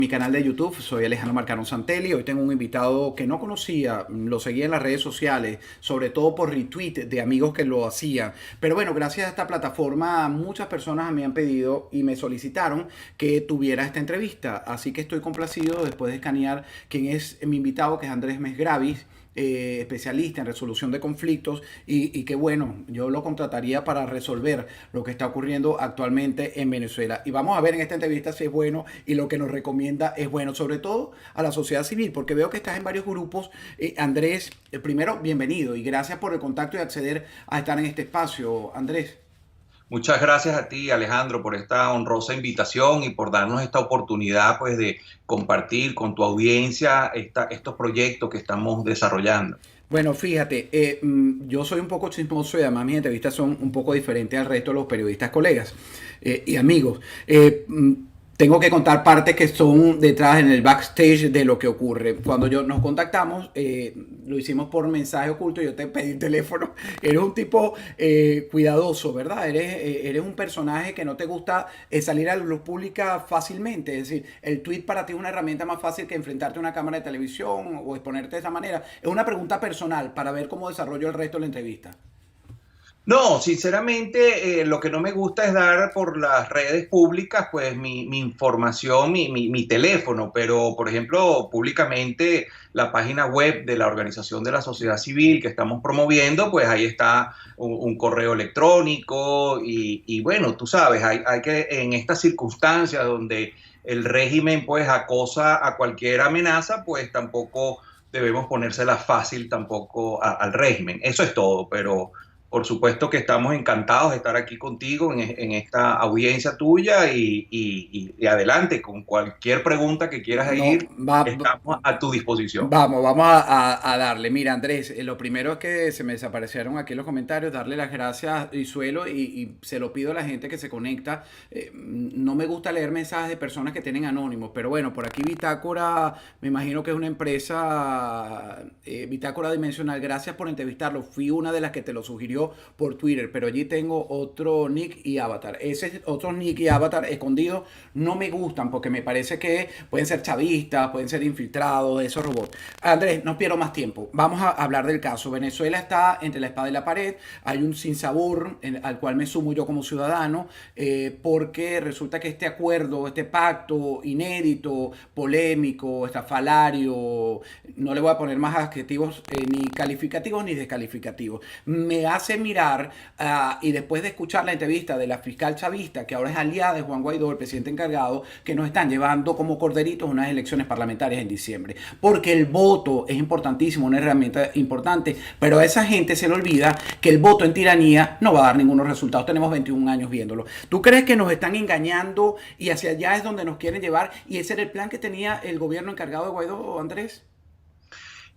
Mi canal de YouTube, soy Alejandro Marcano Santelli. Hoy tengo un invitado que no conocía, lo seguía en las redes sociales, sobre todo por retweet de amigos que lo hacían. Pero bueno, gracias a esta plataforma, muchas personas me han pedido y me solicitaron que tuviera esta entrevista. Así que estoy complacido después de escanear quién es mi invitado, que es Andrés Mesgravis. Especialista en resolución de conflictos y que bueno, yo lo contrataría para resolver lo que está ocurriendo actualmente en Venezuela. Y vamos a ver en esta entrevista si es bueno y lo que nos recomienda es bueno, sobre todo a la sociedad civil, porque veo que estás en varios grupos. Andrés, primero, bienvenido y gracias por el contacto y acceder a estar en este espacio, Andrés. Muchas gracias a ti, Alejandro, por esta honrosa invitación y por darnos esta oportunidad, pues, de compartir con tu audiencia estos proyectos que estamos desarrollando. Bueno, fíjate, yo soy un poco chismoso y además mis entrevistas son un poco diferentes al resto de los periodistas colegas y amigos. Tengo que contar partes que son detrás en el backstage de lo que ocurre. Cuando nos contactamos, lo hicimos por mensaje oculto, yo te pedí el teléfono. Eres un tipo cuidadoso, ¿verdad? Eres un personaje que no te gusta salir a la luz pública fácilmente. Es decir, el tweet para ti es una herramienta más fácil que enfrentarte a una cámara de televisión o exponerte de esa manera. Es una pregunta personal para ver cómo desarrollo el resto de la entrevista. No, sinceramente, lo que no me gusta es dar por las redes públicas, pues, mi información, mi teléfono, pero, por ejemplo, públicamente la página web de la organización de la sociedad civil que estamos promoviendo, pues ahí está un correo electrónico y bueno, tú sabes, hay que, en estas circunstancias donde el régimen, pues, acosa a cualquier amenaza, pues tampoco debemos ponérsela fácil tampoco al régimen. Eso es todo, pero por supuesto que estamos encantados de estar aquí contigo en esta audiencia tuya y adelante con cualquier pregunta que quieras No, ir, va, estamos a tu disposición. vamos a darle. Mira, Andrés, lo primero es que se me desaparecieron aquí los comentarios, darle las gracias y suelo y se lo pido a la gente que se conecta. No me gusta leer mensajes de personas que tienen anónimos, pero bueno, por aquí Bitácora, me imagino que es una empresa, Bitácora Dimensional, gracias por entrevistarlo. Fui una de las que te lo sugirió por Twitter, pero allí tengo otro nick y avatar. Ese otro nick y avatar escondido no me gustan porque me parece que pueden ser chavistas, pueden ser infiltrados, esos robots. Andrés, no pierdo más tiempo. Vamos a hablar del caso. Venezuela está entre la espada y la pared. Hay un sinsabor al cual me sumo yo como ciudadano, porque resulta que este acuerdo, este pacto inédito, polémico, estrafalario, no le voy a poner más adjetivos ni calificativos ni descalificativos, me hace mirar y después de escuchar la entrevista de la fiscal chavista, que ahora es aliada de Juan Guaidó, el presidente encargado, que nos están llevando como corderitos unas elecciones parlamentarias en diciembre. Porque el voto es importantísimo, una herramienta importante, pero a esa gente se le olvida que el voto en tiranía no va a dar ningunos resultados. Tenemos 21 años viéndolo. ¿Tú crees que nos están engañando y hacia allá es donde nos quieren llevar? ¿Y ese era el plan que tenía el gobierno encargado de Guaidó, Andrés?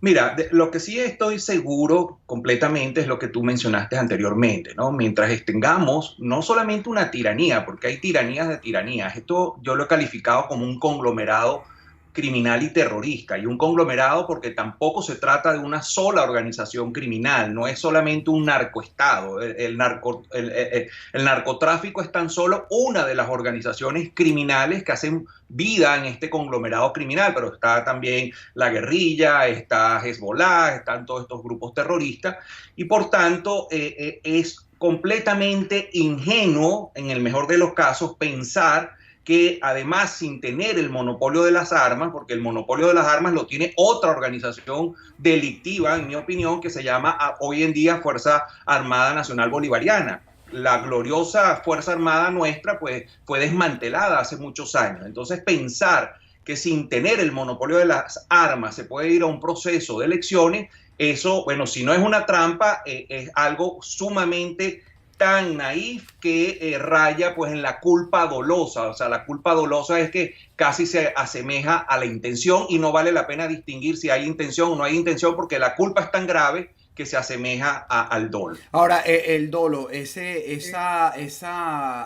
Mira, lo que sí estoy seguro completamente es lo que tú mencionaste anteriormente, ¿no? Mientras tengamos no solamente una tiranía, porque hay tiranías de tiranías, esto yo lo he calificado como un conglomerado criminal y terrorista, y un conglomerado porque tampoco se trata de una sola organización criminal, no es solamente un narcoestado, el narcotráfico es tan solo una de las organizaciones criminales que hacen vida en este conglomerado criminal, pero está también la guerrilla, está Hezbollah, están todos estos grupos terroristas, y por tanto es completamente ingenuo, en el mejor de los casos, pensar que además, sin tener el monopolio de las armas, porque el monopolio de las armas lo tiene otra organización delictiva, en mi opinión, que se llama hoy en día Fuerza Armada Nacional Bolivariana. La gloriosa Fuerza Armada nuestra, pues, fue desmantelada hace muchos años. Entonces, pensar que sin tener el monopolio de las armas se puede ir a un proceso de elecciones, eso, bueno, si no es una trampa, es algo sumamente tan naif que raya, pues, en la culpa dolosa. O sea, la culpa dolosa es que casi se asemeja a la intención y no vale la pena distinguir si hay intención o no hay intención, porque la culpa es tan grave que se asemeja al dolo. Ahora, el dolo, esa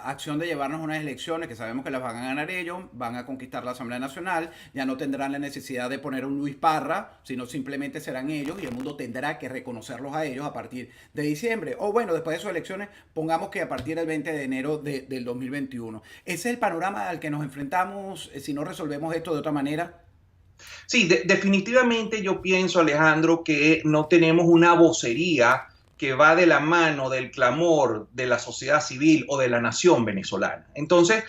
acción de llevarnos unas elecciones que sabemos que las van a ganar ellos, van a conquistar la Asamblea Nacional, ya no tendrán la necesidad de poner un Luis Parra, sino simplemente serán ellos y el mundo tendrá que reconocerlos a ellos a partir de diciembre. O bueno, después de sus elecciones, pongamos que a partir del 20 de enero del 2021. ¿Ese es el panorama al que nos enfrentamos si no resolvemos esto de otra manera? Sí, definitivamente yo pienso, Alejandro, que no tenemos una vocería que va de la mano del clamor de la sociedad civil o de la nación venezolana. Entonces,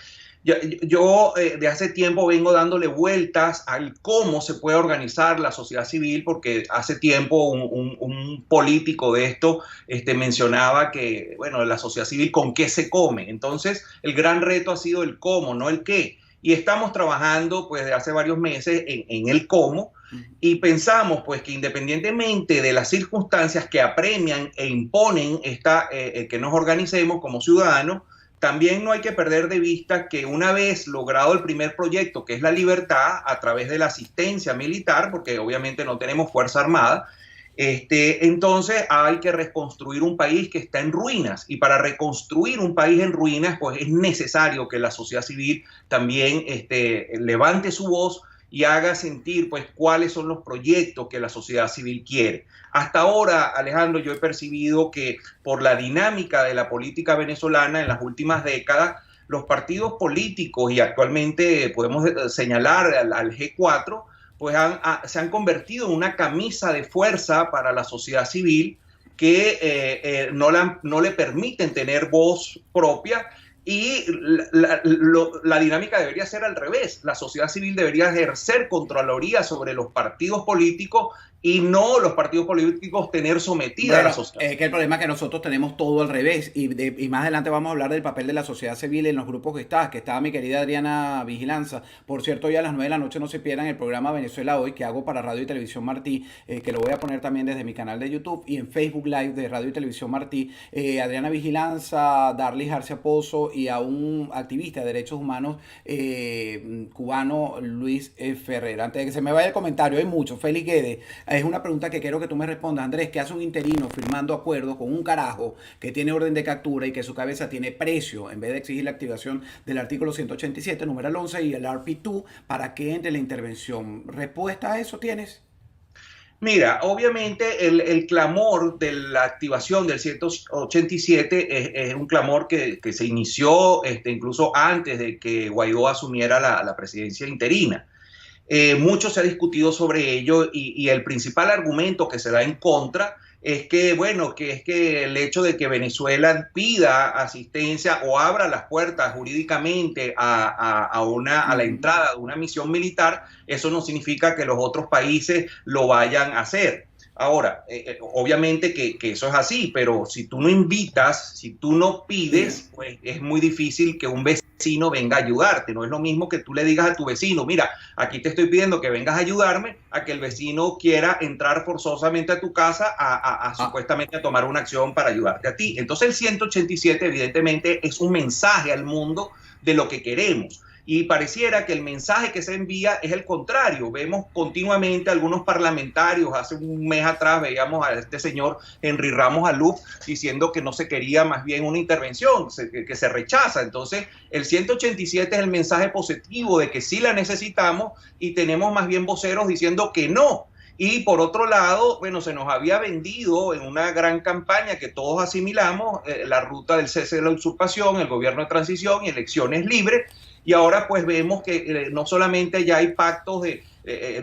yo de hace tiempo vengo dándole vueltas al cómo se puede organizar la sociedad civil, porque hace tiempo un político de esto mencionaba que, bueno, la sociedad civil con qué se come. Entonces, el gran reto ha sido el cómo, no el qué. Y estamos trabajando pues de hace varios meses en el cómo y pensamos pues que independientemente de las circunstancias que apremian e imponen que nos organicemos como ciudadanos, también no hay que perder de vista que una vez logrado el primer proyecto, que es la libertad a través de la asistencia militar, porque obviamente no tenemos fuerza armada, entonces hay que reconstruir un país que está en ruinas, y para reconstruir un país en ruinas pues es necesario que la sociedad civil también levante su voz y haga sentir pues cuáles son los proyectos que la sociedad civil quiere. Hasta ahora, Alejandro, yo he percibido que por la dinámica de la política venezolana en las últimas décadas, los partidos políticos, y actualmente podemos señalar al G4, pues se han convertido en una camisa de fuerza para la sociedad civil que no le permiten tener voz propia, y la dinámica debería ser al revés. La sociedad civil debería ejercer contraloría sobre los partidos políticos y no los partidos políticos tener sometida a la sociedad. Es que el problema es que nosotros tenemos todo al revés, y más adelante vamos a hablar del papel de la sociedad civil en los grupos que está mi querida Adriana Vigilanza. Por cierto, hoy a las 9 de la noche no se pierdan el programa Venezuela Hoy, que hago para Radio y Televisión Martí, que lo voy a poner también desde mi canal de YouTube y en Facebook Live de Radio y Televisión Martí. Adriana Vigilanza, Darlis García Pozo y a un activista de derechos humanos cubano, Luis Ferrer. Antes de que se me vaya el comentario, hay mucho. Félix Guedes, es una pregunta que quiero que tú me respondas, Andrés. ¿Qué hace un interino firmando acuerdos con un carajo que tiene orden de captura y que su cabeza tiene precio, en vez de exigir la activación del artículo 187, número 11 y el RP2 para que entre la intervención? ¿Respuesta a eso tienes? Mira, obviamente el clamor de la activación del 187 es un clamor que se inició incluso antes de que Guaidó asumiera la presidencia interina. Mucho se ha discutido sobre ello, y el principal argumento que se da en contra es que, bueno, que el hecho de que Venezuela pida asistencia o abra las puertas jurídicamente a la entrada de una misión militar, eso no significa que los otros países lo vayan a hacer. Ahora, obviamente que eso es así, pero si tú no invitas, si tú no pides, pues es muy difícil que un vecino venga a ayudarte. No es lo mismo que tú le digas a tu vecino, mira, aquí te estoy pidiendo que vengas a ayudarme, a que el vecino quiera entrar forzosamente a tu casa supuestamente a tomar una acción para ayudarte a ti. Entonces el 187 evidentemente es un mensaje al mundo de lo que queremos. Y pareciera que el mensaje que se envía es el contrario. Vemos continuamente algunos parlamentarios, hace un mes atrás veíamos a este señor Henry Ramos Aluf diciendo que no se quería más bien una intervención, que se rechaza. Entonces el 187 es el mensaje positivo de que sí la necesitamos, y tenemos más bien voceros diciendo que no. Y por otro lado, bueno, se nos había vendido en una gran campaña que todos asimilamos la ruta del cese de la usurpación, el gobierno de transición y elecciones libres. Y ahora pues vemos que no solamente ya hay pactos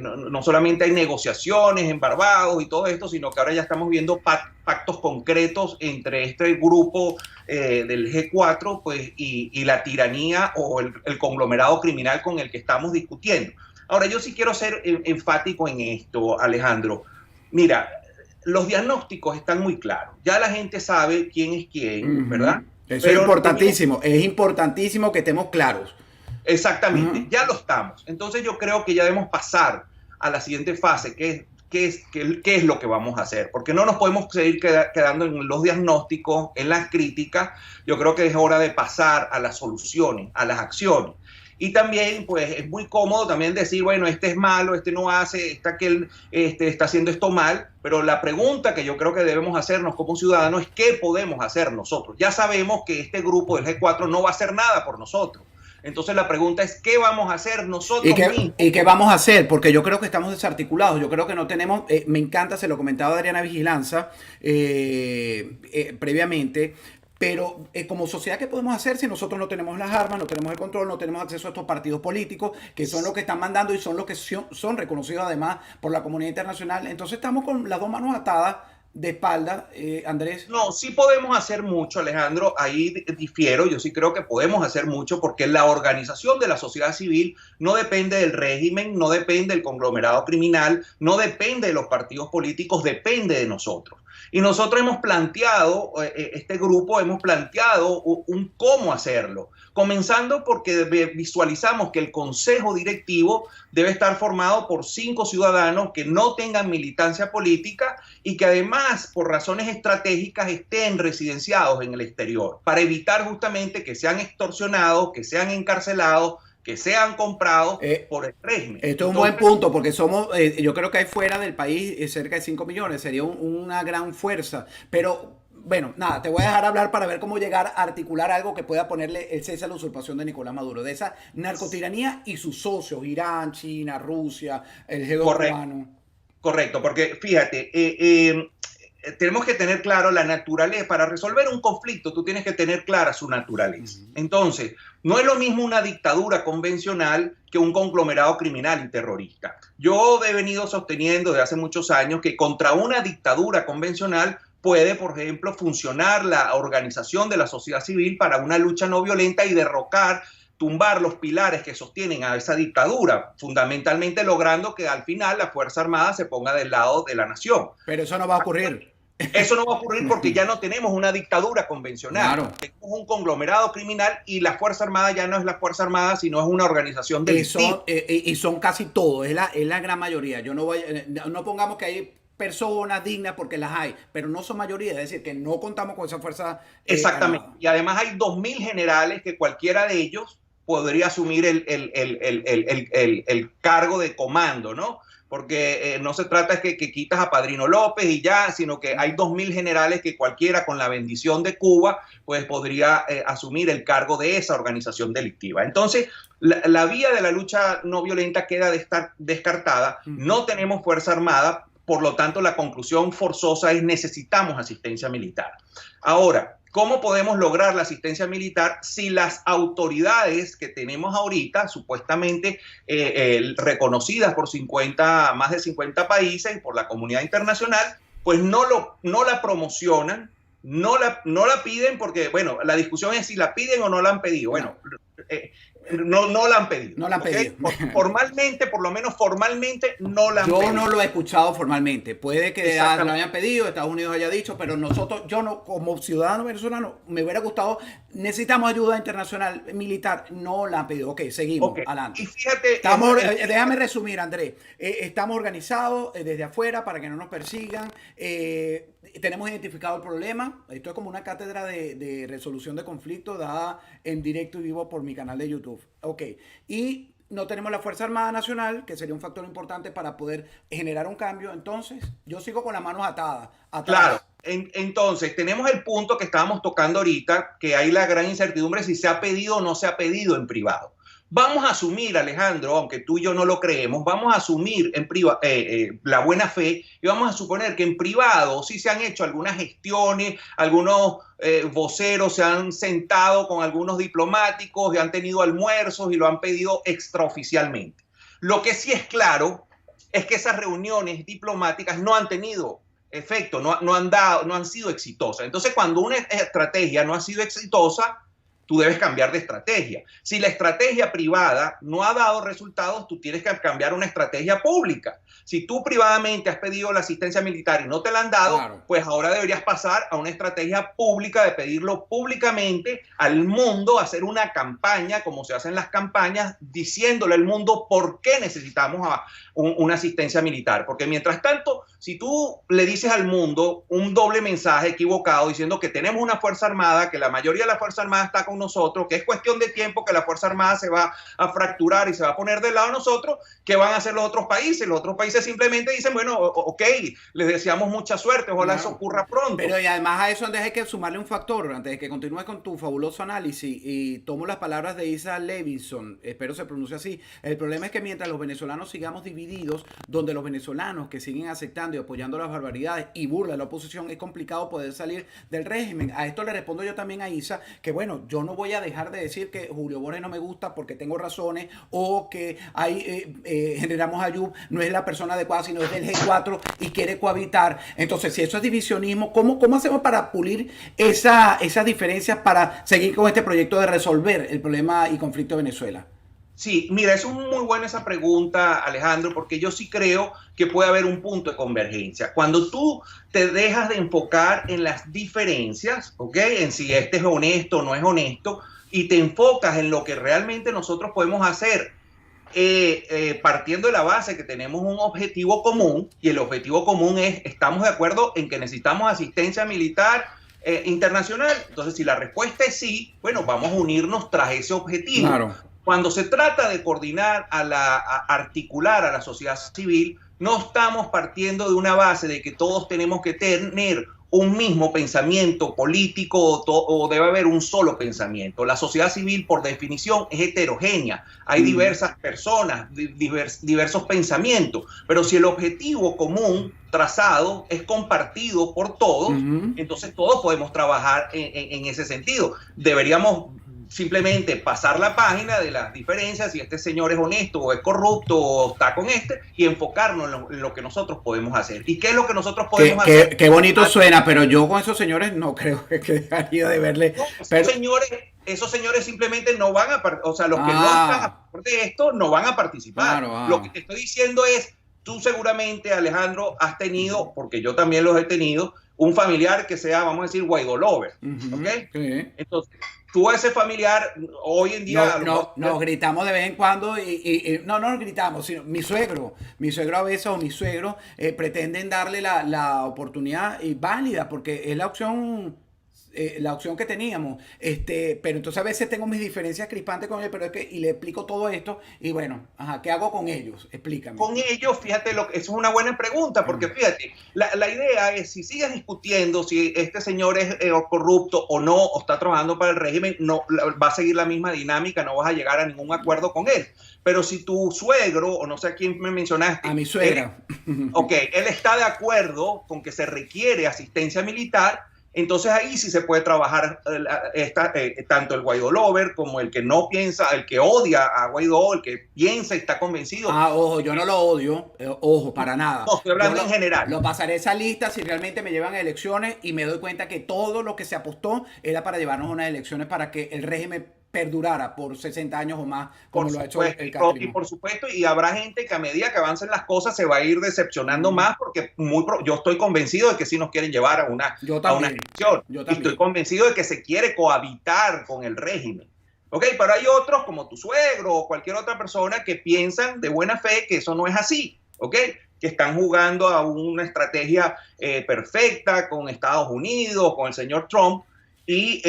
no solamente hay negociaciones en Barbados y todo esto, sino que ahora ya estamos viendo pactos concretos entre este grupo del G4 pues, y la tiranía o el conglomerado criminal con el que estamos discutiendo. Ahora, yo sí quiero ser enfático en esto, Alejandro. Mira, los diagnósticos están muy claros. Ya la gente sabe quién es quién, ¿verdad? Eso es importantísimo. Es importantísimo que estemos claros. Exactamente, ya lo estamos. Entonces yo creo que ya debemos pasar a la siguiente fase, ¿qué es lo que vamos a hacer? Porque no nos podemos seguir quedando en los diagnósticos, en las críticas. Yo creo que es hora de pasar a las soluciones, a las acciones. Y también, pues, es muy cómodo también decir, bueno, este es malo, este no hace, este aquel, está haciendo esto mal, pero la pregunta que yo creo que debemos hacernos como ciudadanos es ¿qué podemos hacer nosotros? Ya sabemos que este grupo del G4 no va a hacer nada por nosotros. Entonces la pregunta es, ¿qué vamos a hacer nosotros mismos? ¿Y qué vamos a hacer? Porque yo creo que estamos desarticulados, yo creo que no tenemos, me encanta, se lo comentaba Adriana Vigilanza previamente, pero como sociedad, ¿qué podemos hacer si nosotros no tenemos las armas, no tenemos el control, no tenemos acceso a estos partidos políticos, que son los que están mandando y son los que son reconocidos además por la comunidad internacional? Entonces estamos con las dos manos atadas de espalda, Andrés. No, sí podemos hacer mucho, Alejandro, ahí difiero, yo sí creo que podemos hacer mucho porque la organización de la sociedad civil no depende del régimen, no depende del conglomerado criminal, no depende de los partidos políticos, depende de nosotros. Y nosotros hemos planteado, este grupo hemos planteado un cómo hacerlo, comenzando porque visualizamos que el consejo directivo debe estar formado por 5 ciudadanos que no tengan militancia política y que además por razones estratégicas estén residenciados en el exterior, para evitar justamente que sean extorsionados, que sean encarcelados, que sean comprados por el régimen. Esto es un buen punto, porque somos, yo creo que hay fuera del país cerca de 5 millones, sería una gran fuerza, pero bueno, nada, te voy a dejar hablar para ver cómo llegar a articular algo que pueda ponerle el cese a la usurpación de Nicolás Maduro, de esa narcotiranía y sus socios, Irán, China, Rusia, el G2 cubano. Correcto, porque fíjate, tenemos que tener claro la naturaleza. Para resolver un conflicto, tú tienes que tener clara su naturaleza. Entonces, no es lo mismo una dictadura convencional que un conglomerado criminal y terrorista. Yo he venido sosteniendo desde hace muchos años que contra una dictadura convencional puede, por ejemplo, funcionar la organización de la sociedad civil para una lucha no violenta y derrocar, tumbar los pilares que sostienen a esa dictadura, fundamentalmente logrando que al final la Fuerza Armada se ponga del lado de la nación. Pero eso no va a ocurrir. Eso no va a ocurrir porque ya no tenemos una dictadura convencional. Claro. Tenemos un conglomerado criminal y la Fuerza Armada ya no es la Fuerza Armada, sino es una organización delictiva. Y son casi todos, es la gran mayoría. Yo no pongamos que hay personas dignas porque las hay, pero no son mayoría, es decir, que no contamos con esa fuerza. Exactamente. Armada. Y además hay 2.000 generales que cualquiera de ellos podría asumir el cargo de comando, ¿no? Porque no se trata de que quitas a Padrino López y ya, sino que hay 2.000 generales que cualquiera con la bendición de Cuba pues podría asumir el cargo de esa organización delictiva. Entonces, la vía de la lucha no violenta queda descartada. No tenemos Fuerza Armada, por lo tanto, la conclusión forzosa es necesitamos asistencia militar. Ahora, ¿cómo podemos lograr la asistencia militar si las autoridades que tenemos ahorita, supuestamente reconocidas por más de 50 países y por la comunidad internacional, pues no la promocionan, no la piden porque, bueno, la discusión es si la piden o no la han pedido. Bueno, no la han pedido. No la han pedido. Formalmente, por lo menos formalmente, no la han pedido. Yo no lo he escuchado formalmente. Puede que lo hayan pedido, Estados Unidos haya dicho, pero nosotros, yo no, como ciudadano venezolano, me hubiera gustado, necesitamos ayuda internacional militar, no la han pedido. Ok, seguimos, adelante. Y fíjate, déjame resumir, Andrés. Estamos organizados desde afuera para que no nos persigan. Tenemos identificado el problema. Esto es como una cátedra de resolución de conflictos dada en directo y vivo por mi canal de YouTube. Ok. Y no tenemos la Fuerza Armada Nacional, que sería un factor importante para poder generar un cambio. Entonces, yo sigo con las manos atadas. Claro. Entonces, tenemos el punto que estábamos tocando ahorita, que hay la gran incertidumbre si se ha pedido o no se ha pedido en privado. Vamos a asumir, Alejandro, aunque tú y yo no lo creemos, vamos a asumir la buena fe y vamos a suponer que en privado sí se han hecho algunas gestiones, algunos voceros se han sentado con algunos diplomáticos y han tenido almuerzos y lo han pedido extraoficialmente. Lo que sí es claro es que esas reuniones diplomáticas no han tenido efecto, no han sido exitosas. Entonces, cuando una estrategia no ha sido exitosa, tú debes cambiar de estrategia. Si la estrategia privada no ha dado resultados, tú tienes que cambiar una estrategia pública. Si tú privadamente has pedido la asistencia militar y no te la han dado, claro, pues ahora deberías pasar a una estrategia pública de pedirlo públicamente al mundo, hacer una campaña, como se hacen las campañas, diciéndole al mundo por qué necesitamos una asistencia militar. Porque mientras tanto, si tú le dices al mundo un doble mensaje equivocado diciendo que tenemos una Fuerza Armada, que la mayoría de la Fuerza Armada está con con nosotros, que es cuestión de tiempo que la Fuerza Armada se va a fracturar y se va a poner del lado de nosotros, ¿qué van a hacer los otros países? Los otros países simplemente dicen, bueno, ok, les deseamos mucha suerte, ojalá eso ocurra pronto. Pero y además a eso antes hay que sumarle un factor, antes de que continúes con tu fabuloso análisis, y tomo las palabras de Isa Levinson, espero se pronuncie así. El problema es que mientras los venezolanos sigamos divididos, donde los venezolanos que siguen aceptando y apoyando las barbaridades y burla de la oposición, es complicado poder salir del régimen. A esto le respondo yo también a Isa, que bueno, yo no voy a dejar de decir que Julio Borges no me gusta porque tengo razones, o que hay General Ayub no es la persona adecuada, sino es del G4 y quiere cohabitar. Entonces, si eso es divisionismo, ¿cómo hacemos para pulir esas diferencias para seguir con este proyecto de resolver el problema y conflicto de Venezuela? Sí, mira, es muy buena esa pregunta, Alejandro, porque yo sí creo que puede haber un punto de convergencia. Cuando tú te dejas de enfocar en las diferencias, ¿ok? En si este es honesto o no es honesto, y te enfocas en lo que realmente nosotros podemos hacer, partiendo de la base que tenemos un objetivo común, y el objetivo común es, estamos de acuerdo en que necesitamos asistencia militar internacional. Entonces, si la respuesta es sí, bueno, vamos a unirnos tras ese objetivo. Claro. Cuando se trata de coordinar, a articular a la sociedad civil, no estamos partiendo de una base de que todos tenemos que tener un mismo pensamiento político o debe haber un solo pensamiento. La sociedad civil, por definición, es heterogénea. Hay diversas personas, diversos pensamientos, pero si el objetivo común trazado es compartido por todos, entonces todos podemos trabajar en ese sentido. Deberíamos simplemente pasar la página de las diferencias, si este señor es honesto o es corrupto o está con este, y enfocarnos en lo que nosotros podemos hacer. ¿Y qué es lo que nosotros podemos hacer? Qué bonito suena, pero yo con esos señores no creo que dejaría de verle. No, esos señores simplemente no van a participar, o sea, los que no están a favor de esto no van a participar. Claro, lo que te estoy diciendo es, tú seguramente, Alejandro, has tenido, porque yo también los he tenido, un familiar que sea, vamos a decir, Guaidó lover, ¿ok? Sí. Entonces, tú a ese familiar, hoy en día... Nos gritamos de vez en cuando y no nos gritamos, sino mi suegro a veces o mi suegro pretenden darle la oportunidad y válida, porque es la opción que teníamos, pero entonces a veces tengo mis diferencias crispantes con él, pero es que, y le explico todo esto, y bueno, ¿qué hago con ellos? Explícame. Con ellos, fíjate, eso es una buena pregunta, porque fíjate, la idea es, si sigues discutiendo si este señor es corrupto o no, o está trabajando para el régimen, no va a seguir la misma dinámica, no vas a llegar a ningún acuerdo con él. Pero si tu suegro, o no sé a quién me mencionaste. A mi suegra. Él está de acuerdo con que se requiere asistencia militar, entonces ahí sí se puede trabajar tanto el Guaidó lover como el que no piensa, el que odia a Guaidó, el que piensa y está convencido. Ojo, yo no lo odio, ojo, para nada. No, estoy hablando en general. Lo pasaré esa lista si realmente me llevan a elecciones y me doy cuenta que todo lo que se apostó era para llevarnos a unas elecciones para que el régimen perdurara por 60 años o más, como lo ha hecho el Castrino. Y por supuesto, y habrá gente que a medida que avancen las cosas se va a ir decepcionando más, porque yo estoy convencido de que sí nos quieren llevar a una elección. Y estoy convencido de que se quiere cohabitar con el régimen. Pero hay otros, como tu suegro o cualquier otra persona, que piensan de buena fe que eso no es así, que están jugando a una estrategia perfecta con Estados Unidos, con el señor Trump, y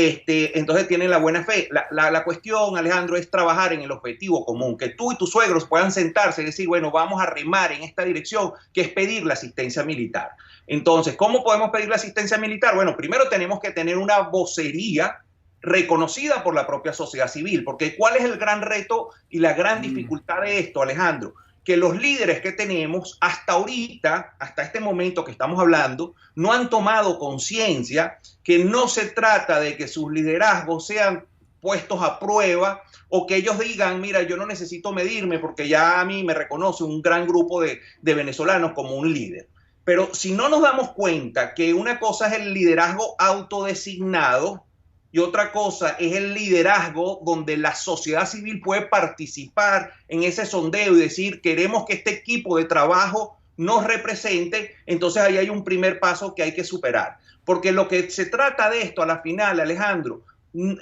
entonces tienen la buena fe. La cuestión, Alejandro, es trabajar en el objetivo común, que tú y tus suegros puedan sentarse y decir, bueno, vamos a remar en esta dirección, que es pedir la asistencia militar. Entonces, ¿cómo podemos pedir la asistencia militar? Bueno, primero tenemos que tener una vocería reconocida por la propia sociedad civil, porque ¿cuál es el gran reto y la gran dificultad de esto, Alejandro? Que los líderes que tenemos hasta ahorita, hasta este momento que estamos hablando, no han tomado conciencia que no se trata de que sus liderazgos sean puestos a prueba o que ellos digan, mira, yo no necesito medirme porque ya a mí me reconoce un gran grupo de venezolanos como un líder. Pero si no nos damos cuenta que una cosa es el liderazgo autodesignado y otra cosa es el liderazgo donde la sociedad civil puede participar en ese sondeo y decir, queremos que este equipo de trabajo nos represente, entonces ahí hay un primer paso que hay que superar. Porque lo que se trata de esto a la final, Alejandro,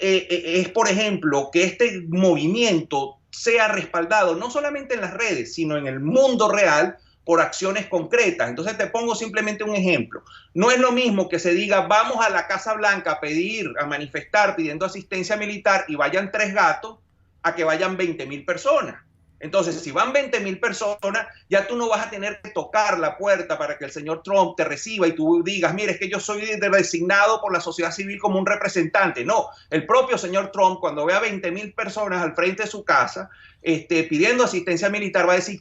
es, por ejemplo, que este movimiento sea respaldado no solamente en las redes, sino en el mundo real por acciones concretas. Entonces te pongo simplemente un ejemplo. No es lo mismo que se diga vamos a la Casa Blanca a pedir, a manifestar pidiendo asistencia militar y vayan 3 gatos, a que vayan 20.000 personas. Entonces, si van 20.000 personas, ya tú no vas a tener que tocar la puerta para que el señor Trump te reciba y tú digas, mire, es que yo soy designado por la sociedad civil como un representante. No, el propio señor Trump, cuando vea 20.000 personas al frente de su casa pidiendo asistencia militar, va a decir,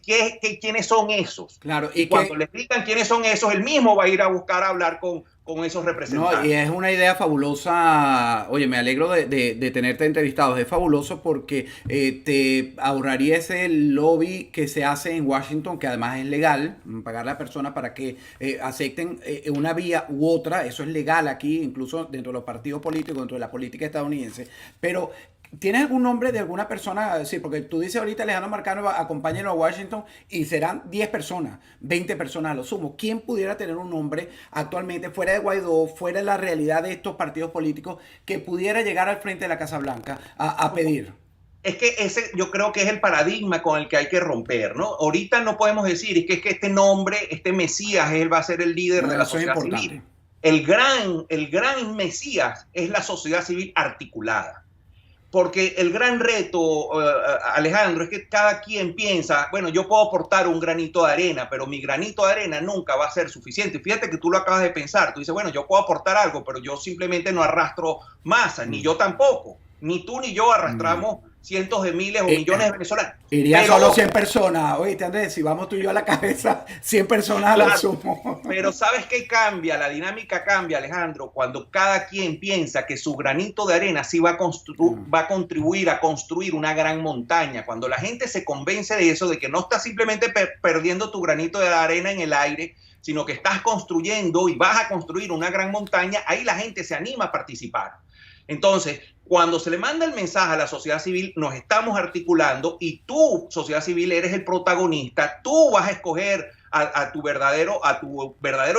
¿quiénes son esos? Claro, y cuando le explican quiénes son esos, él mismo va a ir a buscar a hablar con esos representantes. No, y es una idea fabulosa. Oye, me alegro de tenerte entrevistado. Es fabuloso porque te ahorraría ese lobby que se hace en Washington, que además es legal, pagar a la persona para que acepten una vía u otra. Eso es legal aquí, incluso dentro de los partidos políticos, dentro de la política estadounidense. Pero ¿tienes algún nombre de alguna persona? Sí, porque tú dices ahorita Alejandro Marcano, acompáñenlo a Washington y serán 10 personas, 20 personas a lo sumo. ¿Quién pudiera tener un nombre actualmente fuera de Guaidó, fuera de la realidad de estos partidos políticos, que pudiera llegar al frente de la Casa Blanca a pedir? Es que ese yo creo que es el paradigma con el que hay que romper, ¿no? Ahorita no podemos decir, es que este nombre, este Mesías, él va a ser el líder de la sociedad civil. El gran Mesías es la sociedad civil articulada. Porque el gran reto, Alejandro, es que cada quien piensa, bueno, yo puedo aportar un granito de arena, pero mi granito de arena nunca va a ser suficiente. Fíjate que tú lo acabas de pensar. Tú dices, bueno, yo puedo aportar algo, pero yo simplemente no arrastro masa, ni yo tampoco. Ni tú ni yo arrastramos cientos de miles o millones de venezolanos. Iría solo 100 personas. Oye, Andrés, si vamos tú y yo a la cabeza, 100 personas a lo sumo. Pero ¿sabes qué cambia? La dinámica cambia, Alejandro, cuando cada quien piensa que su granito de arena sí va a contribuir a construir una gran montaña. Cuando la gente se convence de eso, de que no estás simplemente perdiendo tu granito de arena en el aire, sino que estás construyendo y vas a construir una gran montaña, ahí la gente se anima a participar. Entonces, cuando se le manda el mensaje a la sociedad civil, nos estamos articulando y tú, sociedad civil, eres el protagonista. Tú vas a escoger a tu verdadero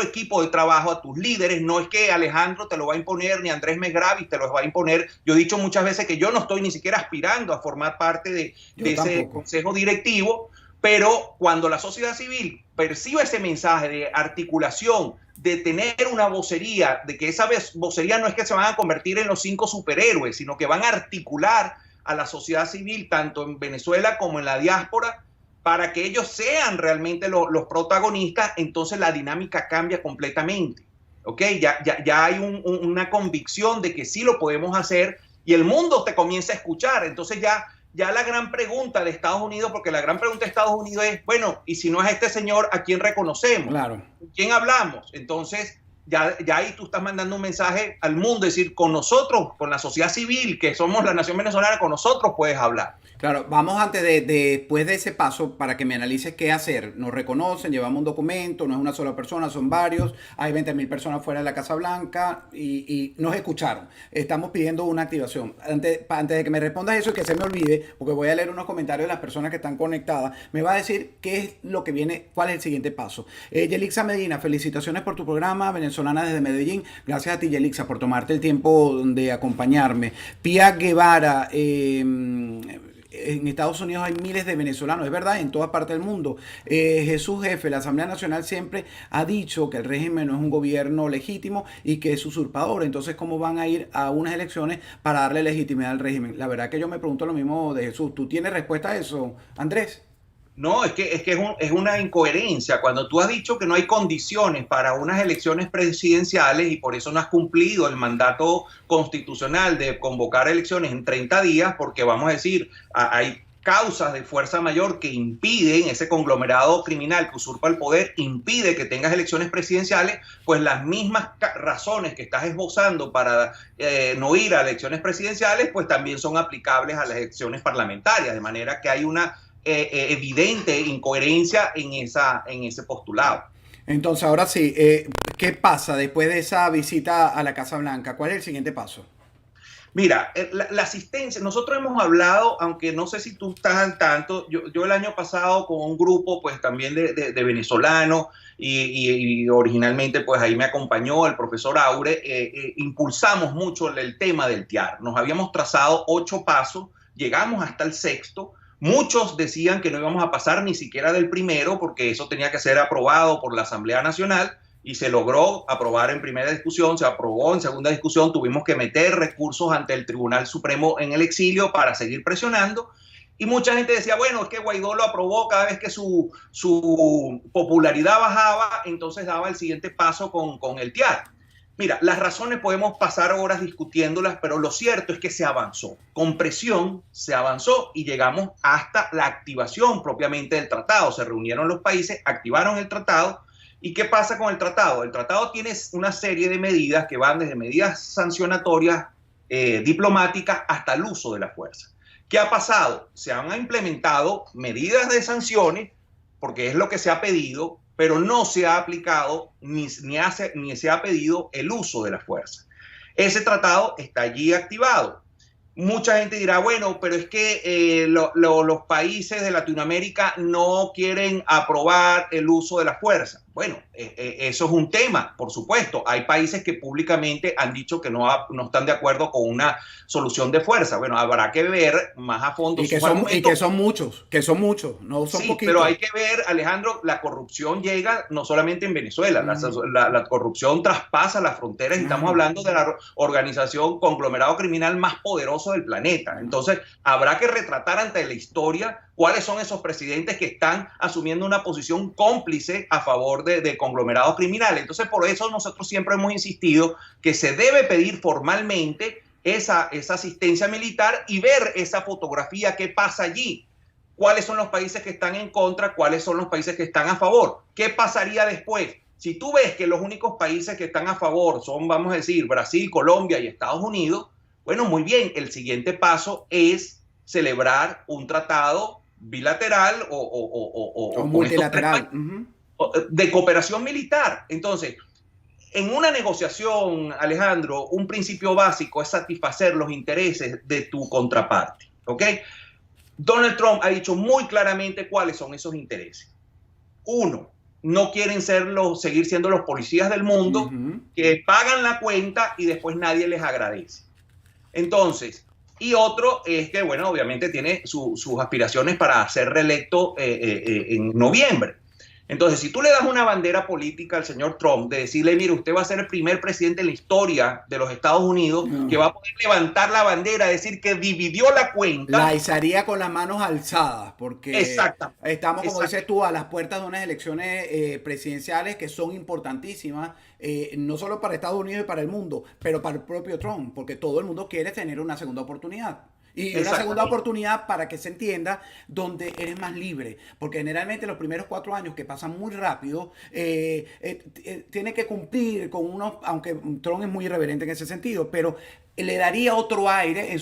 equipo de trabajo, a tus líderes. No es que Alejandro te lo va a imponer, ni Andrés Megravi te lo va a imponer. Yo he dicho muchas veces que yo no estoy ni siquiera aspirando a formar parte de ese consejo directivo, pero cuando la sociedad civil percibe ese mensaje de articulación, de tener una vocería, de que esa vocería no es que se van a convertir en los 5 superhéroes, sino que van a articular a la sociedad civil, tanto en Venezuela como en la diáspora, para que ellos sean realmente los protagonistas, entonces la dinámica cambia completamente. ¿Ok? Ya hay una convicción de que sí lo podemos hacer y el mundo te comienza a escuchar. Entonces ya la gran pregunta de Estados Unidos, porque la gran pregunta de Estados Unidos es, bueno, y si no es este señor, ¿a quién reconocemos? Claro. ¿Quién hablamos? Entonces, ya ahí tú estás mandando un mensaje al mundo, es decir, con nosotros, con la sociedad civil, que somos la nación venezolana, con nosotros puedes hablar. Claro, vamos antes después de ese paso para que me analices qué hacer. Nos reconocen, llevamos un documento, no es una sola persona, son varios, hay 20.000 personas fuera de la Casa Blanca y nos escucharon. Estamos pidiendo una activación. Antes de que me respondas eso y que se me olvide, porque voy a leer unos comentarios de las personas que están conectadas, me va a decir qué es lo que viene, cuál es el siguiente paso. Yelixa Medina, felicitaciones por tu programa, venezolana desde Medellín. Gracias a ti, Yelixa, por tomarte el tiempo de acompañarme. Pia Guevara, en Estados Unidos hay miles de venezolanos, es verdad, en toda parte del mundo. Jesús Jefe, la Asamblea Nacional siempre ha dicho que el régimen no es un gobierno legítimo y que es usurpador. Entonces, ¿cómo van a ir a unas elecciones para darle legitimidad al régimen? La verdad que yo me pregunto lo mismo de Jesús. ¿Tú tienes respuesta a eso, Andrés? No, es que es una incoherencia. Cuando tú has dicho que no hay condiciones para unas elecciones presidenciales y por eso no has cumplido el mandato constitucional de convocar elecciones en 30 días, porque vamos a decir, hay causas de fuerza mayor que impiden, ese conglomerado criminal que usurpa el poder, impide que tengas elecciones presidenciales, pues las mismas razones que estás esbozando para no ir a elecciones presidenciales, pues también son aplicables a las elecciones parlamentarias, de manera que hay una evidente incoherencia en ese postulado. Entonces, ahora sí, ¿qué pasa después de esa visita a la Casa Blanca? ¿Cuál es el siguiente paso? Mira, la asistencia, nosotros hemos hablado, aunque no sé si tú estás al tanto, yo el año pasado con un grupo pues también de venezolanos y originalmente pues ahí me acompañó el profesor Aure, impulsamos mucho el tema del TIAR. Nos habíamos trazado 8 pasos, llegamos hasta el 6º, Muchos decían que no íbamos a pasar ni siquiera del primero porque eso tenía que ser aprobado por la Asamblea Nacional y se logró aprobar en primera discusión, se aprobó en segunda discusión, tuvimos que meter recursos ante el Tribunal Supremo en el exilio para seguir presionando. Y mucha gente decía, bueno, es que Guaidó lo aprobó cada vez que su popularidad bajaba, entonces daba el siguiente paso con el TIAR. Mira, las razones podemos pasar horas discutiéndolas, pero lo cierto es que se avanzó. Con presión se avanzó y llegamos hasta la activación propiamente del tratado. Se reunieron los países, activaron el tratado. ¿Y qué pasa con el tratado? El tratado tiene una serie de medidas que van desde medidas sancionatorias, diplomáticas, hasta el uso de la fuerza. ¿Qué ha pasado? Se han implementado medidas de sanciones, porque es lo que se ha pedido, pero no se ha aplicado ni se ha pedido el uso de la fuerza. Ese tratado está allí activado. Mucha gente dirá, bueno, pero es que los países de Latinoamérica no quieren aprobar el uso de la fuerza. Bueno, eso es un tema, por supuesto. Hay países que públicamente han dicho que no están de acuerdo con una solución de fuerza. Bueno, habrá que ver más a fondo sus argumentos. Y que son muchos, no son poquitos. Pero hay que ver, Alejandro, la corrupción llega no solamente en Venezuela, la corrupción traspasa las fronteras y estamos hablando de la organización conglomerado criminal más poderoso del planeta. Entonces, habrá que retratar ante la historia cuáles son esos presidentes que están asumiendo una posición cómplice a favor de conglomerados criminales. Entonces, por eso nosotros siempre hemos insistido que se debe pedir formalmente esa asistencia militar y ver esa fotografía, qué pasa allí, cuáles son los países que están en contra, cuáles son los países que están a favor, qué pasaría después. Si tú ves que los únicos países que están a favor son, vamos a decir, Brasil, Colombia y Estados Unidos, bueno, muy bien, el siguiente paso es celebrar un tratado bilateral o multilateral de cooperación militar. Entonces, en una negociación, Alejandro, un principio básico es satisfacer los intereses de tu contraparte, ¿ok? Donald Trump ha dicho muy claramente cuáles son esos intereses. Uno, no quieren seguir siendo los policías del mundo que pagan la cuenta y después nadie les agradece. Entonces, y otro es que, bueno, obviamente tiene sus aspiraciones para ser reelecto en noviembre. Entonces, si tú le das una bandera política al señor Trump de decirle, mire, usted va a ser el primer presidente en la historia de los Estados Unidos que va a poder levantar la bandera, decir que dividió la cuenta. La izaría con las manos alzadas, porque estamos, como dices tú, a las puertas de unas elecciones presidenciales que son importantísimas, no solo para Estados Unidos y para el mundo, pero para el propio Trump, porque todo el mundo quiere tener una segunda oportunidad. Y una segunda oportunidad, para que se entienda, donde eres más libre. Porque generalmente los primeros 4 años, que pasan muy rápido, tiene que cumplir con unos, aunque Trump es muy irreverente en ese sentido, pero le daría otro aire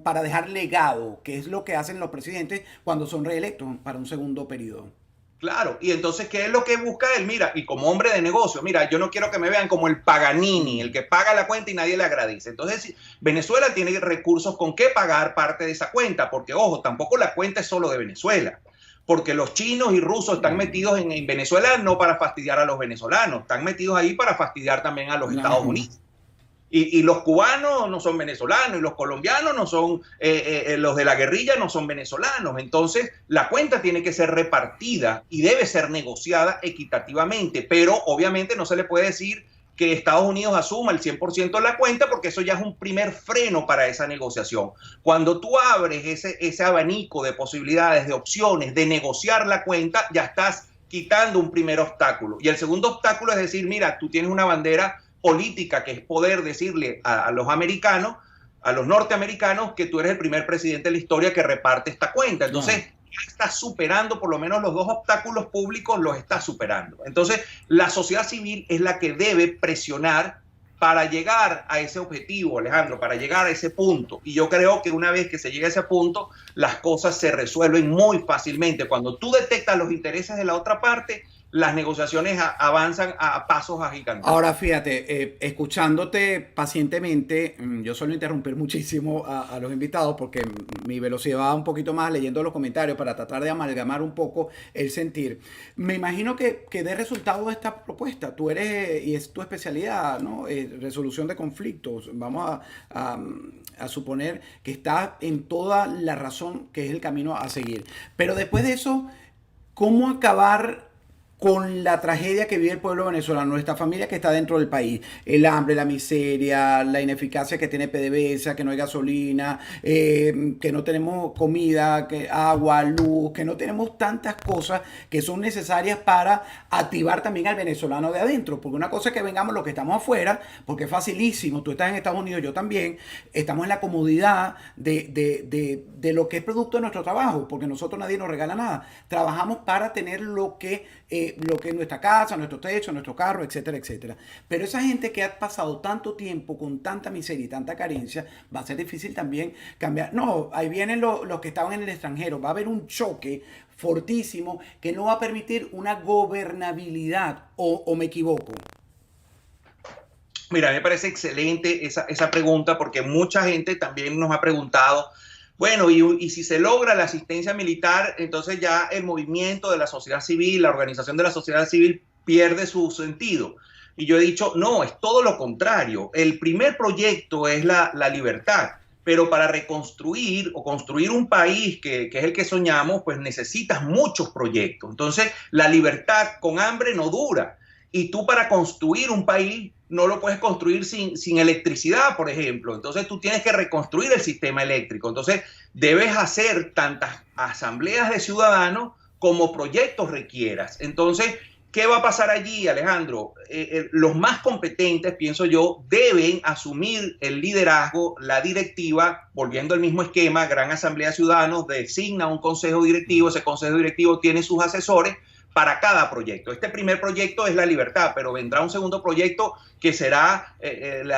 para dejar legado, que es lo que hacen los presidentes cuando son reelectos para un segundo periodo. Claro, y entonces, ¿qué es lo que busca él? Mira, y como hombre de negocio, mira, yo no quiero que me vean como el Paganini, el que paga la cuenta y nadie le agradece. Entonces, Venezuela tiene recursos con qué pagar parte de esa cuenta, porque, ojo, tampoco la cuenta es solo de Venezuela, porque los chinos y rusos están metidos en Venezuela no para fastidiar a los venezolanos, están metidos ahí para fastidiar también a los Estados Unidos. Y los cubanos no son venezolanos, y los colombianos no son, los de la guerrilla no son venezolanos. Entonces, la cuenta tiene que ser repartida y debe ser negociada equitativamente, pero obviamente no se le puede decir que Estados Unidos asuma el 100% de la cuenta, porque eso ya es un primer freno para esa negociación. Cuando tú abres ese abanico de posibilidades, de opciones, de negociar la cuenta, ya estás quitando un primer obstáculo. Y el segundo obstáculo es decir, mira, tú tienes una bandera política, que es poder decirle a los americanos, a los norteamericanos, que tú eres el primer presidente de la historia que reparte esta cuenta. Entonces, ya estás superando, por lo menos los dos obstáculos públicos los estás superando. Entonces, la sociedad civil es la que debe presionar para llegar a ese objetivo, Alejandro, para llegar a ese punto. Y yo creo que una vez que se llega a ese punto, las cosas se resuelven muy fácilmente. Cuando tú detectas los intereses de la otra parte, las negociaciones avanzan a pasos agigantados. Ahora, fíjate, escuchándote pacientemente, yo suelo interrumpir muchísimo a los invitados porque mi velocidad va un poquito más leyendo los comentarios para tratar de amalgamar un poco el sentir. Me imagino que dé resultado esta propuesta. Tú eres, y es tu especialidad, ¿no? resolución de conflictos. Vamos a suponer que está en toda la razón, que es el camino a seguir. Pero después de eso, ¿cómo acabar con la tragedia que vive el pueblo venezolano, nuestra familia que está dentro del país? El hambre, la miseria, la ineficacia que tiene PDVSA, que no hay gasolina, que no tenemos comida, agua, luz, que no tenemos tantas cosas que son necesarias para activar también al venezolano de adentro. Porque una cosa es que vengamos los que estamos afuera, porque es facilísimo, tú estás en Estados Unidos, yo también, estamos en la comodidad de lo que es producto de nuestro trabajo, porque nosotros nadie nos regala nada. Trabajamos para tener lo que es nuestra casa, nuestro techo, nuestro carro, etcétera, etcétera. Pero esa gente que ha pasado tanto tiempo con tanta miseria y tanta carencia, va a ser difícil también cambiar. No, ahí vienen los que estaban en el extranjero. Va a haber un choque fortísimo que no va a permitir una gobernabilidad, o me equivoco. Mira, me parece excelente esa pregunta porque mucha gente también nos ha preguntado, bueno, y si se logra la asistencia militar, entonces ya el movimiento de la sociedad civil, la organización de la sociedad civil pierde su sentido. Y yo he dicho, no, es todo lo contrario. El primer proyecto es la libertad, pero para reconstruir o construir un país que es el que soñamos, pues necesitas muchos proyectos. Entonces, la libertad con hambre no dura. Y tú para construir un país no lo puedes construir sin electricidad, por ejemplo. Entonces tú tienes que reconstruir el sistema eléctrico. Entonces debes hacer tantas asambleas de ciudadanos como proyectos requieras. Entonces, ¿qué va a pasar allí, Alejandro? Los más competentes, pienso yo, deben asumir el liderazgo, la directiva, volviendo al mismo esquema, Gran Asamblea de Ciudadanos designa un consejo directivo, ese consejo directivo tiene sus asesores para cada proyecto. Este primer proyecto es la libertad, pero vendrá un segundo proyecto que será el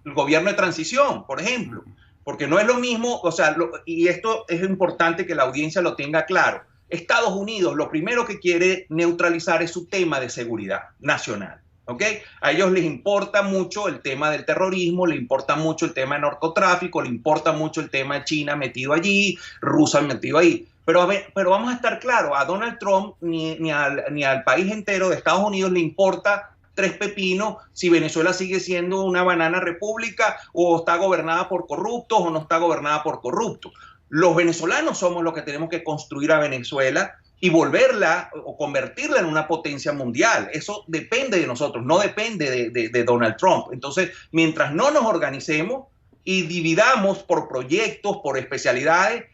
gobierno de transición, por ejemplo, porque no es lo mismo, o sea, y esto es importante que la audiencia lo tenga claro. Estados Unidos lo primero que quiere neutralizar es su tema de seguridad nacional. ¿Ok? A ellos les importa mucho el tema del terrorismo, les importa mucho el tema del narcotráfico, les importa mucho el tema de China metido allí, Rusia metido ahí. Pero vamos a estar claros, a Donald Trump ni al país entero de Estados Unidos le importa tres pepinos si Venezuela sigue siendo una banana república o está gobernada por corruptos o no está gobernada por corruptos. Los venezolanos somos los que tenemos que construir a Venezuela y volverla o convertirla en una potencia mundial. Eso depende de nosotros, no depende de Donald Trump. Entonces, mientras no nos organicemos y dividamos por proyectos, por especialidades,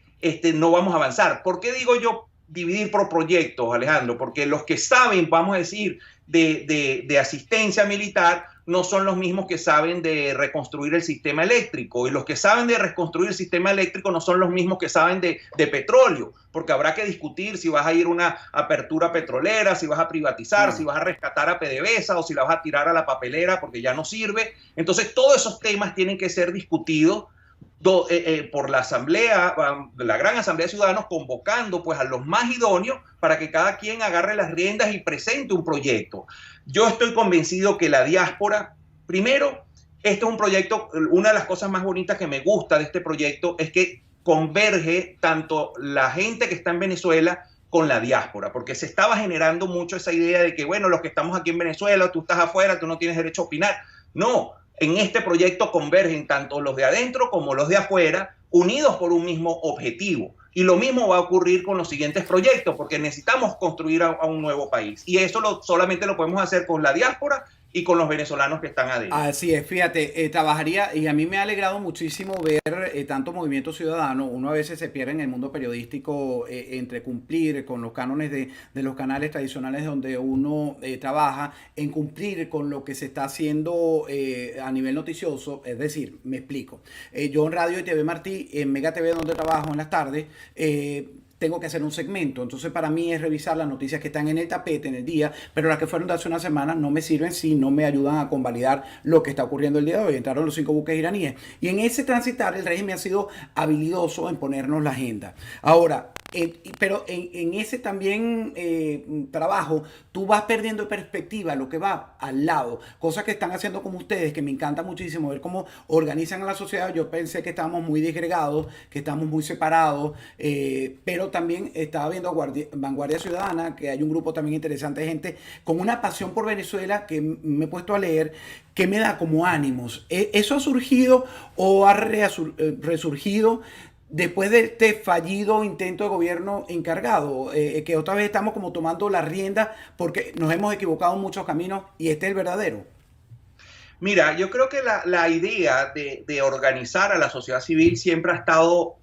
no vamos a avanzar. ¿Por qué digo yo dividir por proyectos, Alejandro? Porque los que saben, vamos a decir, de asistencia militar no son los mismos que saben de reconstruir el sistema eléctrico, y los que saben de reconstruir el sistema eléctrico no son los mismos que saben de petróleo, porque habrá que discutir si vas a ir a una apertura petrolera, si vas a privatizar, si vas a rescatar a PDVSA o si la vas a tirar a la papelera porque ya no sirve. Entonces todos esos temas tienen que ser discutidos por la asamblea, la Gran Asamblea de Ciudadanos, convocando pues a los más idóneos para que cada quien agarre las riendas y presente un proyecto. Yo estoy convencido que la diáspora, primero, este es un proyecto, una de las cosas más bonitas que me gusta de este proyecto es que converge tanto la gente que está en Venezuela con la diáspora, porque se estaba generando mucho esa idea de que, bueno, los que estamos aquí en Venezuela, tú estás afuera, tú no tienes derecho a opinar. No, en este proyecto convergen tanto los de adentro como los de afuera, unidos por un mismo objetivo. Y lo mismo va a ocurrir con los siguientes proyectos, porque necesitamos construir a un nuevo país. Y eso solamente lo podemos hacer con la diáspora y con los venezolanos que están adentro. Así es, fíjate, trabajaría, y a mí me ha alegrado muchísimo ver tanto movimiento ciudadano. Uno a veces se pierde en el mundo periodístico entre cumplir con los cánones de los canales tradicionales donde uno trabaja, en cumplir con lo que se está haciendo a nivel noticioso. Es decir, me explico. Yo en Radio y TV Martí, en Mega TV donde trabajo en las tardes, tengo que hacer un segmento. Entonces para mí es revisar las noticias que están en el tapete en el día, pero las que fueron de hace una semana no me sirven si no me ayudan a convalidar lo que está ocurriendo el día de hoy. Entraron los 5 buques iraníes. Y en ese transitar el régimen ha sido habilidoso en ponernos la agenda. Ahora, Pero en ese también trabajo, tú vas perdiendo perspectiva lo que va al lado. Cosas que están haciendo como ustedes, que me encanta muchísimo ver cómo organizan a la sociedad. Yo pensé que estábamos muy disgregados, que estamos muy separados, pero también estaba viendo Vanguardia Ciudadana, que hay un grupo también interesante de gente con una pasión por Venezuela que me he puesto a leer, que me da como ánimos. ¿Eso ha surgido o ha resurgido después de este fallido intento de gobierno encargado, que otra vez estamos como tomando la rienda porque nos hemos equivocado en muchos caminos y este es el verdadero? Mira, yo creo que la idea de organizar a la sociedad civil siempre ha estado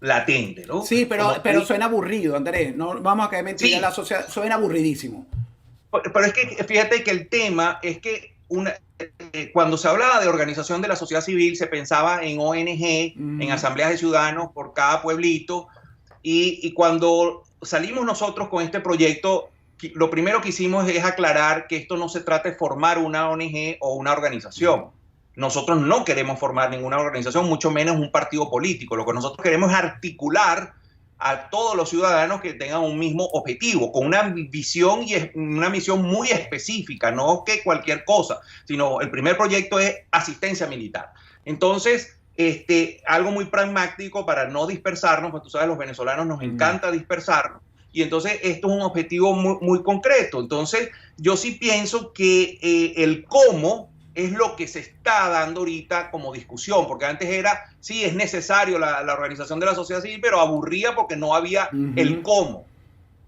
latente, ¿no? Sí, Como te pero dije, suena aburrido, Andrés. No vamos a caer mentira, la sí, sociedad suena aburridísimo. pero es que fíjate que el tema es que cuando se hablaba de organización de la sociedad civil se pensaba en ONG, en Ujú. asambleas de ciudadanos por cada pueblito, y cuando salimos nosotros con este proyecto, lo primero que hicimos es aclarar que esto no se trata de formar una ONG o una organización. Nosotros no queremos formar ninguna organización, mucho menos un partido político. Lo que nosotros queremos es articular a todos los ciudadanos que tengan un mismo objetivo, con una visión y una misión muy específica, no que cualquier cosa, sino el primer proyecto es asistencia militar. Entonces, algo muy pragmático para no dispersarnos, pues tú sabes, los venezolanos nos Mm. encanta dispersarnos, y entonces esto es un objetivo muy, muy concreto. Entonces, yo sí pienso que el cómo es lo que se está dando ahorita como discusión, porque antes era, sí, es necesario la organización de la sociedad civil, pero aburría porque no había el Ujú. cómo,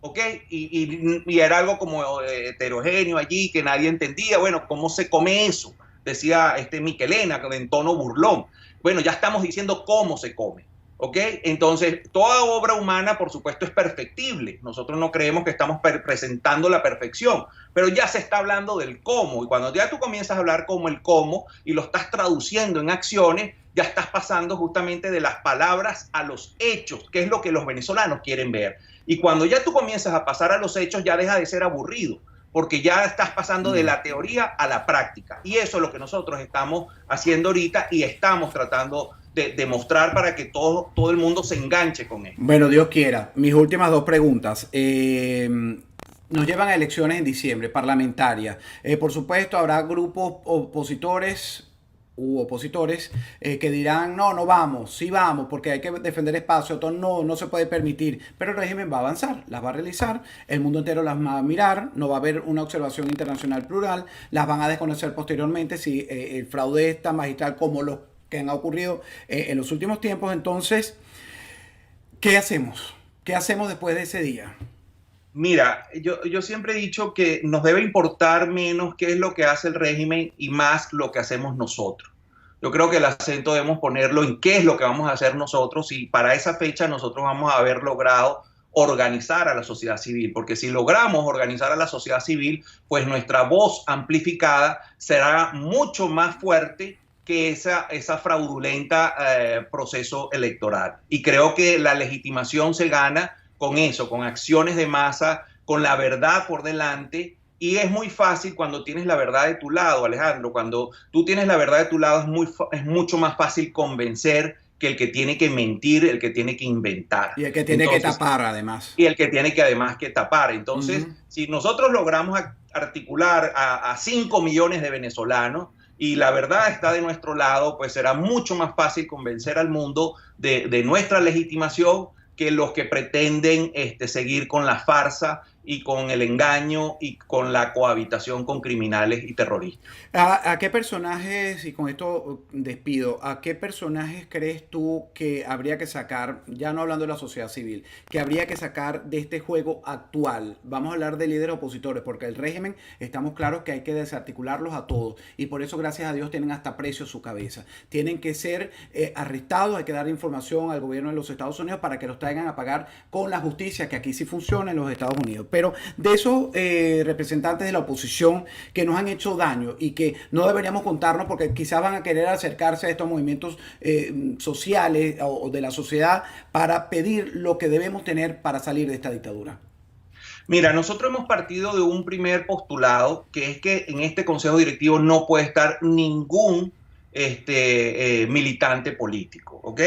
¿ok? Y era algo como heterogéneo allí, que nadie entendía, bueno, ¿cómo se come eso? Decía Miquelena, en tono burlón. Bueno, ya estamos diciendo cómo se come. ¿Ok? Entonces, toda obra humana, por supuesto, es perfectible. Nosotros no creemos que estamos presentando la perfección, pero ya se está hablando del cómo. Y cuando ya tú comienzas a hablar como el cómo y lo estás traduciendo en acciones, ya estás pasando justamente de las palabras a los hechos, que es lo que los venezolanos quieren ver. Y cuando ya tú comienzas a pasar a los hechos, ya deja de ser aburrido, porque ya estás pasando de Ya. la teoría a la práctica. Y eso es lo que nosotros estamos haciendo ahorita y estamos tratando de demostrar para que todo el mundo se enganche con esto. Bueno, Dios quiera. Mis últimas dos preguntas. Nos llevan a elecciones en diciembre, parlamentarias. Por supuesto, habrá grupos opositores u opositores que dirán, no, no vamos, sí vamos, porque hay que defender espacio, todo no, no se puede permitir. Pero el régimen va a avanzar, las va a realizar, el mundo entero las va a mirar, no va a haber una observación internacional plural, las van a desconocer posteriormente si el fraude es tan magistral como los que han ocurrido en los últimos tiempos. Entonces, ¿qué hacemos? ¿Qué hacemos después de ese día? Mira, yo siempre he dicho que nos debe importar menos qué es lo que hace el régimen y más lo que hacemos nosotros. Yo creo que el acento debemos ponerlo en qué es lo que vamos a hacer nosotros y para esa fecha nosotros vamos a haber logrado organizar a la sociedad civil, porque si logramos organizar a la sociedad civil, pues nuestra voz amplificada será mucho más fuerte que esa fraudulenta proceso electoral. Y creo que la legitimación se gana con eso, con acciones de masa, con la verdad por delante. Y es muy fácil cuando tienes la verdad de tu lado, Alejandro. Cuando tú tienes la verdad de tu lado es mucho más fácil convencer que el que tiene que mentir, el que tiene que inventar. Y el que tiene que Entonces, tapar, además. y el que tiene que además que tapar. Uh Entonces, -huh. si nosotros logramos articular a 5 millones de venezolanos y la verdad está de nuestro lado, pues será mucho más fácil convencer al mundo de nuestra legitimación que los que pretenden seguir con la farsa y con el engaño y con la cohabitación con criminales y terroristas. ¿A qué personajes, y con esto despido, a qué personajes crees tú que habría que sacar, ya no hablando de la sociedad civil, que habría que sacar de este juego actual? Vamos a hablar de líderes opositores, porque el régimen, estamos claros que hay que desarticularlos a todos, y por eso, gracias a Dios, tienen hasta precio su cabeza. Tienen que ser arrestados, hay que dar información al gobierno de los Estados Unidos para que los traigan a pagar con la justicia, que aquí sí funciona en los Estados Unidos. Pero de esos representantes de la oposición que nos han hecho daño y que no deberíamos contarnos porque quizás van a querer acercarse a estos movimientos sociales o de la sociedad para pedir lo que debemos tener para salir de esta dictadura. Mira, nosotros hemos partido de un primer postulado, que es que en este consejo directivo no puede estar ningún militante político, ¿ok?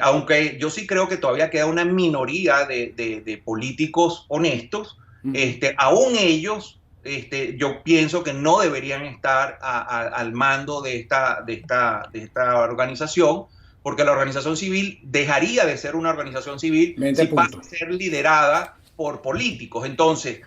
Aunque yo sí creo que todavía queda una minoría de políticos honestos, Ujú. aún ellos, yo pienso que no deberían estar al mando de esta organización, porque la organización civil dejaría de ser una organización civil 20 si pasa a puntos. ser liderada por políticos. Entonces,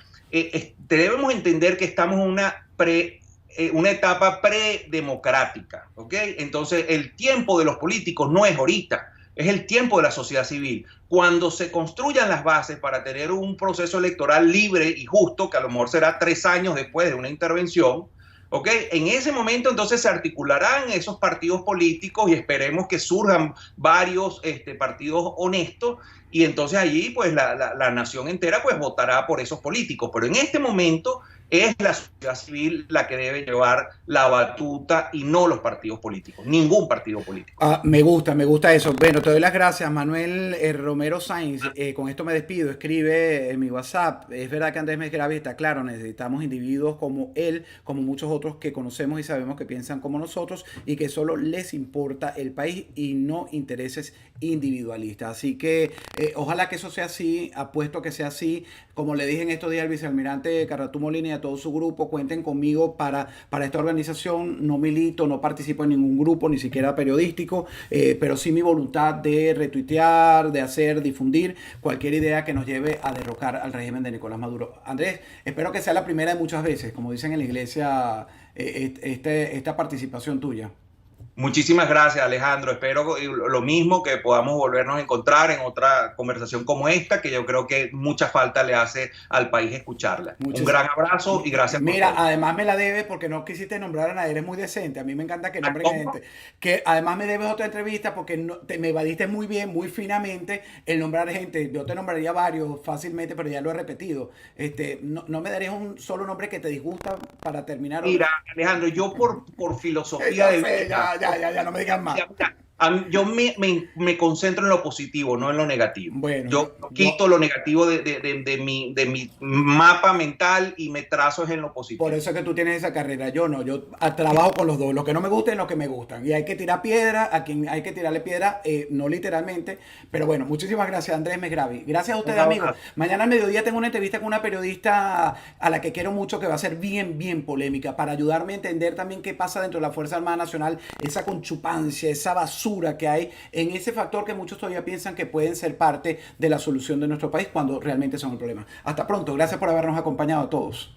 debemos entender que estamos en una etapa predemocrática, ¿ok? Entonces, el tiempo de los políticos no es ahorita, es el tiempo de la sociedad civil. Cuando se construyan las bases para tener un proceso electoral libre y justo, que a lo mejor será 3 años después de una intervención, ¿ok? En ese momento entonces se articularán esos partidos políticos y esperemos que surjan varios partidos honestos y entonces allí pues la nación entera pues votará por esos políticos. Pero en este momento es la sociedad civil la que debe llevar la batuta y no los partidos políticos, ningún partido político. Ah, me gusta eso. Bueno, te doy las gracias, Manuel Romero Sainz. Con esto me despido. Escribe en mi WhatsApp. Es verdad que Andrés Mesgravi está claro, necesitamos individuos como él, como muchos otros que conocemos y sabemos que piensan como nosotros y que solo les importa el país y no intereses individualistas. Así que ojalá que eso sea así, apuesto que sea así. Como le dije en estos días al vicealmirante Carratú Molina y a todo su grupo, cuenten conmigo para esta organización. No milito, no participo en ningún grupo, ni siquiera periodístico, pero sí mi voluntad de retuitear, de hacer, difundir cualquier idea que nos lleve a derrocar al régimen de Nicolás Maduro. Andrés, espero que sea la primera de muchas veces, como dicen en la iglesia, esta participación tuya. Muchísimas gracias, Alejandro. Espero lo mismo, que podamos volvernos a encontrar en otra conversación como esta, que yo creo que mucha falta le hace al país escucharla. Un Muchas, gran abrazo y gracias por mira, todo. además me la debes porque no quisiste nombrar a nadie, eres muy decente. A mí me encanta que nombren a ¿Cómo? gente. Que además me debes otra entrevista porque me evadiste muy bien, muy finamente el nombrar gente. Yo te nombraría varios fácilmente, pero ya lo he repetido. No me darías un solo nombre que te disgusta para terminar hoy. Mira, Alejandro, yo por filosofía Ya de sé, vida, no me digas más. mira, yo me concentro en lo positivo, no en lo negativo. Bueno, Yo quito lo negativo de mi mapa mental y me trazo es en lo por positivo. eso es que tú tienes esa carrera. Yo no, yo trabajo con los dos, los que no me gustan y los que me gustan. Y hay que tirar piedra, a quien hay que tirarle piedra, no literalmente. Pero bueno, muchísimas gracias, Andrés Mesgravi. Gracias a Un ustedes, amigos. abrazo. Mañana al mediodía tengo una entrevista con una periodista a la que quiero mucho, que va a ser bien, bien polémica, para ayudarme a entender también qué pasa dentro de la Fuerza Armada Nacional, esa conchupancia, esa basura que hay en ese factor que muchos todavía piensan que pueden ser parte de la solución de nuestro país cuando realmente son el problema. Hasta pronto. Gracias por habernos acompañado a todos.